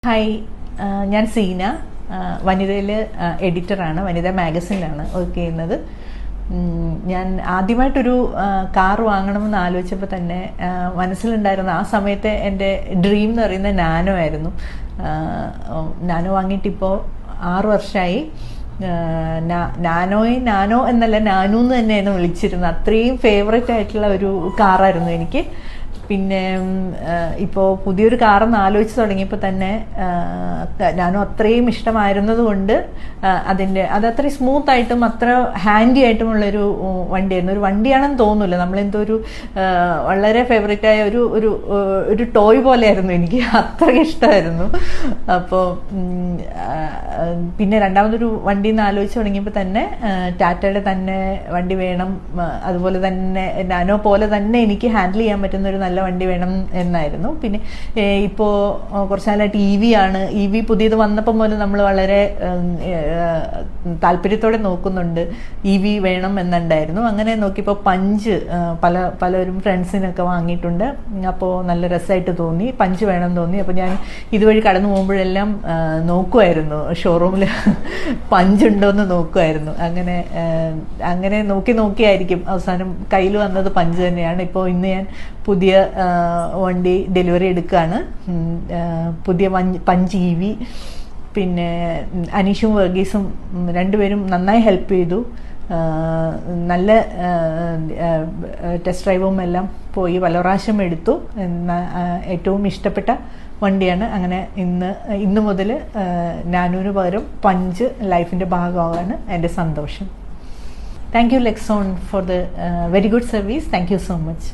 Hi, ഞാൻ സീന. വനിതയിൽ എഡിറ്ററാണ്. വനിത മാഗസിനിലാണ് work ചെയ്യുന്നത്. ഞാൻ ആദ്യമായിട്ടൊരു കാർ വാങ്ങണമെന്ന് ആലോചിച്ചപ്പോൾ തന്നെ മനസ്സിലുണ്ടായിരുന്ന ആ സമയത്തെ എൻ്റെ ഡ്രീം എന്ന് പറയുന്നത് നാനോ ആയിരുന്നു. നാനോ വാങ്ങിയിട്ടിപ്പോൾ 6 വർഷമായി. നാനോ എന്നല്ല, നാനു എന്ന് തന്നെയായിരുന്നു വിളിച്ചിരുന്നത്. അത്രയും ഫേവറേറ്റ് ആയിട്ടുള്ള ഒരു കാറായിരുന്നു എനിക്ക്. പിന്നെ ഇപ്പോൾ പുതിയൊരു കാറെന്ന് ആലോചിച്ച് തുടങ്ങിയപ്പോൾ തന്നെ ഞാനും അത്രയും ഇഷ്ടമായിരുന്നത് കൊണ്ട് അത് അത്രയും സ്മൂത്തായിട്ടും അത്ര ഹാൻഡി ആയിട്ടുമുള്ളൊരു വണ്ടിയായിരുന്നു. ഒരു വണ്ടിയാണെന്ന് തോന്നുന്നില്ല, നമ്മളെന്തോ ഒരു വളരെ ഫേവറേറ്റായ ഒരു ടോയ് പോലെയായിരുന്നു. എനിക്ക് അത്ര ഇഷ്ടമായിരുന്നു. അപ്പോൾ പിന്നെ രണ്ടാമതൊരു വണ്ടി എന്ന് ആലോചിച്ച് തുടങ്ങിയപ്പോൾ തന്നെ ടാറ്റയുടെ തന്നെ വണ്ടി വേണം, അതുപോലെ തന്നെ നാനോ പോലെ തന്നെ എനിക്ക് ഹാൻഡിൽ ചെയ്യാൻ പറ്റുന്ന ഒരു നല്ല വണ്ടി വേണം എന്നായിരുന്നു. പിന്നെ ഇപ്പോൾ കുറച്ച് നാളായിട്ട് ഇ വി പുതിയത് വന്നപ്പോൾ മുതൽ നമ്മൾ വളരെ താല്പര്യത്തോടെ നോക്കുന്നുണ്ട്. ഇ വി വേണം എന്നുണ്ടായിരുന്നു. അങ്ങനെ നോക്കിയപ്പോൾ പഞ്ച് പലരും ഫ്രണ്ട്സിനൊക്കെ വാങ്ങിയിട്ടുണ്ട്. അപ്പോൾ നല്ല രസമായിട്ട് തോന്നി, പഞ്ച് വേണം തോന്നി. അപ്പോൾ ഞാൻ ഇതുവഴി കടന്നു പോകുമ്പോഴെല്ലാം നോക്കുമായിരുന്നു, ഷോറൂമിൽ പഞ്ചുണ്ടോ എന്ന് നോക്കുമായിരുന്നു. അങ്ങനെ നോക്കിയായിരിക്കും അവസാനം കയ്യിൽ വന്നത് പഞ്ച് തന്നെയാണ്. ഇപ്പോൾ ഇന്ന് ഞാൻ പുതിയ വണ്ടി ഡെലിവറി എടുക്കുകയാണ്. പുതിയ പഞ്ച് ഇ വി. പിന്നെ അനീഷും വർഗീസും രണ്ടുപേരും നന്നായി ഹെൽപ്പ് ചെയ്തു. നല്ല ടെസ്റ്റ് ഡ്രൈവും എല്ലാം പോയി പല പ്രാവശ്യം എടുത്തു. ഏറ്റവും ഇഷ്ടപ്പെട്ട വണ്ടിയാണ്. അങ്ങനെ ഇന്ന് മുതൽ നാനൂന് പകരം പഞ്ച് ലൈഫിൻ്റെ ഭാഗമാകാണ് എൻ്റെ സന്തോഷം. Thank you ലെക്സോൺ for the very good service. Thank you so much.